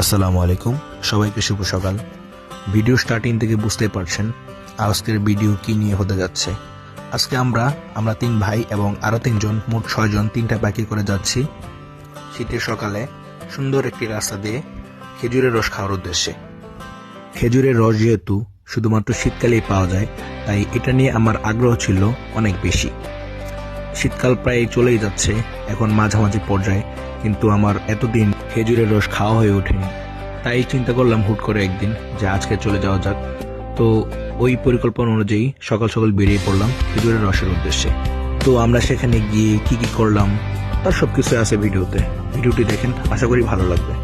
আসসালামু আলাইকুম, সবাইকে শুভ সকাল। ভিডিও স্টার্টিং থেকে বুঝতে পারছেন আজকের ভিডিও কি নিয়ে হতে যাচ্ছে। আজকে আমরা 3 ভাই এবং আরো 3 জন, মোট 6 জন 3টা বাইকে করে যাচ্ছি শীতের সকালে সুন্দর একটি রাস্তা দিয়ে খেজুরের রস খাওয়ার উদ্দেশ্যে। খেজুরের রস যেহেতু শুধুমাত্র শীতকালেই পাওয়া যায়, তাই এটা নিয়ে আমার আগ্রহ ছিল অনেক বেশি। শীতকাল প্রায় চলেই যাচ্ছে, এখন মাঝামাঝি পর্যায়ে, কিন্তু আমার এতদিন খেজুরের রস খাওয়া হয়ে ওঠেনি। তাই চিন্তা করলাম হুট করে একদিন যে আজকে চলে যাওয়া যাক। তো ওই পরিকল্পনা অনুযায়ী সকাল সকাল বেরিয়ে পড়লাম খেজুরের রসের উদ্দেশ্যে। তো আমরা সেখানে গিয়ে কি কি করলাম তার সবকিছু আছে ভিডিওতে। ভিডিওটি দেখেন, আশা করি ভালো লাগবে।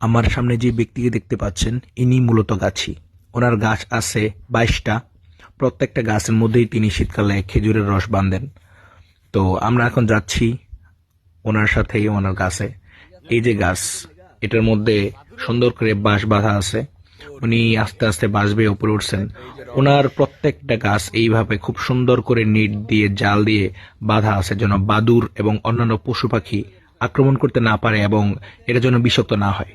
আমার সামনে যে ব্যক্তিকে দেখতে পাচ্ছেন, ইনি মূলত গাছি। ওনার গাছ আছে 22টা। প্রত্যেকটা গাছের মধ্যেই তিনি শীতকালে খেজুরের রস বাঁধেন। তো আমরা এখন যাচ্ছি ওনার সাথেই ওনার গাছে। এই যে গাছ, এটার মধ্যে সুন্দর করে বাঁশ বাঁধা আছে। উনি আস্তে আস্তে বাঁশ বেয়ে উপরে উঠছেন। ওনার প্রত্যেকটা গাছ এইভাবে খুব সুন্দর করে নেট দিয়ে, জাল দিয়ে বাঁধা আছে, যেন বাদুড় এবং অন্যান্য পশু পাখি আক্রমণ করতে না পারে এবং এটা যেন বিষাক্ত না হয়।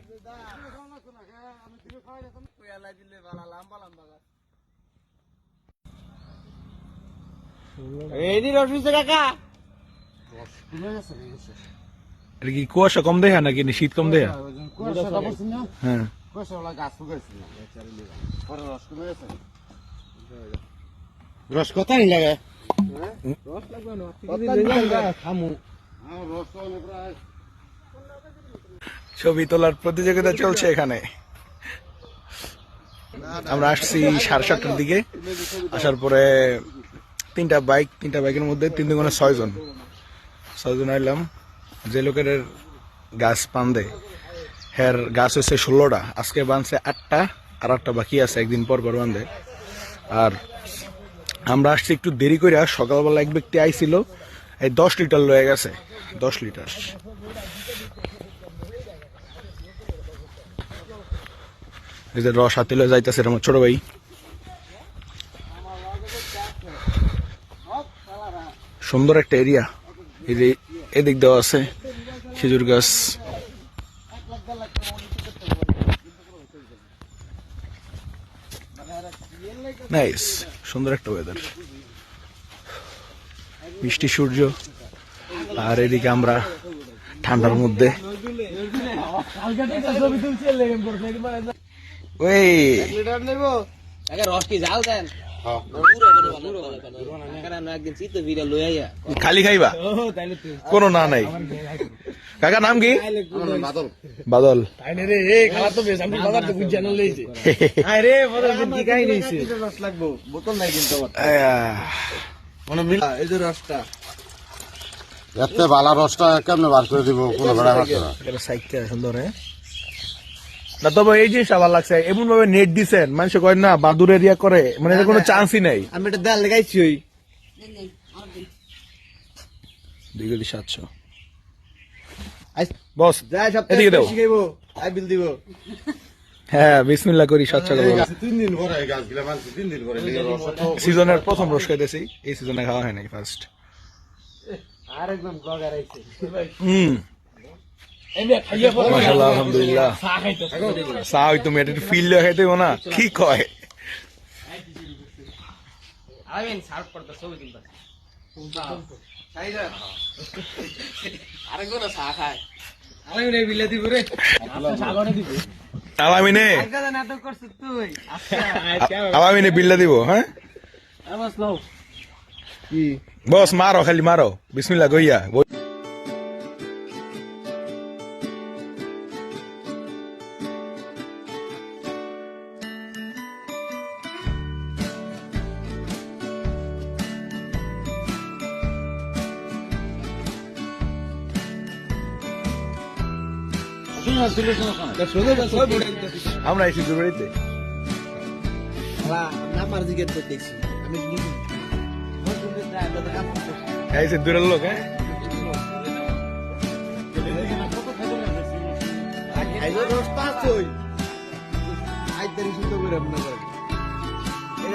কি কুয়াশা কম দেখা নাকি শীত কম দেখা? হ্যাঁ, রস কথা নি লাগে ছবি তোলার প্রতিযোগিতা চলছে এখানে। আমরা আসছি 7:30টার দিকে। আসার পরে 3টা বাইকের মধ্যে 3 দুগুণে 6 জন আইলাম। যে লোকের গাছ বাঁধে, হ্যার গাছ হচ্ছে 16টা। আজকে বাঁধছে 8টা, আর 8টা বাকি আছে, একদিন পর পর বাঁধে। আর আমরা আসছি একটু দেরি করে। সকালবেলা এক ব্যক্তি আইছিল, এই 10 লিটার লয়ে গেছে। 10 লিটার। এই যে রস হাতে লয়ে যাইতেছে আমার ছোট ভাই। সুন্দর একটা এরিয়া। এই যে এদিক দেওয়া আছে খেজুর গাছ। নাইস, সুন্দর একটা ওয়েদার, মিষ্টি সূর্য। আর এদিকে আমরা ঠান্ডার মধ্যে। ওই খালি খাইবা কোনো না নাই। কাকা নাম কি? বাদল। এত বালা রসটা কেমনে বার করে দিব? কোনো সুন্দর না, তবে এই জিনিসটা ভালো লাগছে, এমন ভাবে নেট দিচ্ছেন, মানুষ কয় না বাদুর এরিয়া করে, মানে এটা কোনো চান্সই নাই। আমি এটা দেয়াল লাগাইছি ওই 2,700। বস এদিকে দাও। হ্যাঁ, বিসমিল্লাহ করি। 3 দিন পরে গাছগুলা মানছি, 3 দিন পরে সিজনের প্রথম রস খাইতেছি, এই সিজনে খাওয়া হয় নাই, ফার্স্ট। আরেকজন ব্লগার আইছে। মাশাআল্লাহ, আলহামদুলিল্লাহ। চা হইতো মেয়েটা ফিল খাইতে না, কি কয়? আলামিনে বিল্লা দিব। হ্যাঁ বস, মারো, খালি মারো, বিসমিল্লাহ কইয়া। আমরা এসে দুবাইতে ऐसे दूर लोग हैं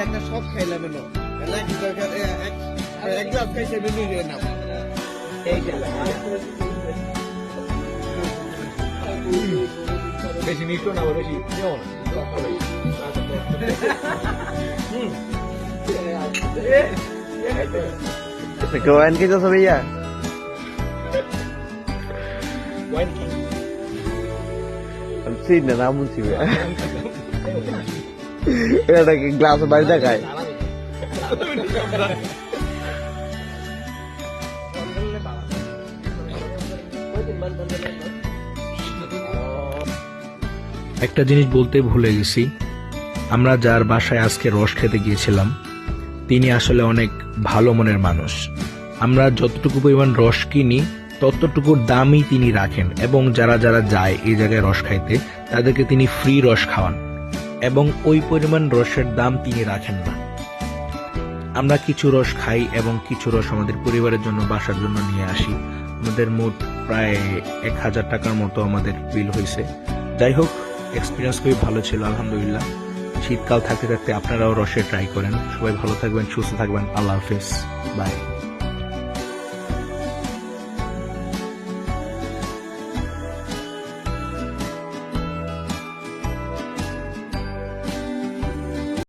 একটা সব খাইলাম এলো এক গ্লাস খাইছে বেশি না বেশি মিষ্ট না বেশি Kawan kita Surya. Sin na namun sih. Ada gelas banyak kayak. একটা জিনিস বলতে ভুলে গেছি, আমরা যার বাসায় আজকে রস খেতে গিয়েছিলাম তিনি আসলে অনেক ভালো মনের মানুষ। আমরা যতটুকু পরিমাণ রস কিনি ততটুকুর দামই তিনি রাখেন, এবং যারা যারা যায় এই জায়গায় রস খাইতে তাদেরকে তিনি ফ্রি রস খাওয়ান, এবং ওই পরিমাণ রসের দাম তিনি রাখেন না। আমরা কিছু রস খাই এবং কিছু রস আমাদের পরিবারের জন্য বাসার জন্য নিয়ে আসি। আমাদের মোট প্রায় 1000 টাকার মতো আমাদের বিল হয়েছে। যাই হোক, এক্সপিরিয়েন্স খুবই ভালো ছিল আলহামদুলিল্লাহ। শীতকাল থাকতে থাকতে আপনারাও রসে ট্রাই করেন। সবাই ভালো থাকবেন, সুস্থ থাকবেন। আল্লাহ হাফেজ, বাই।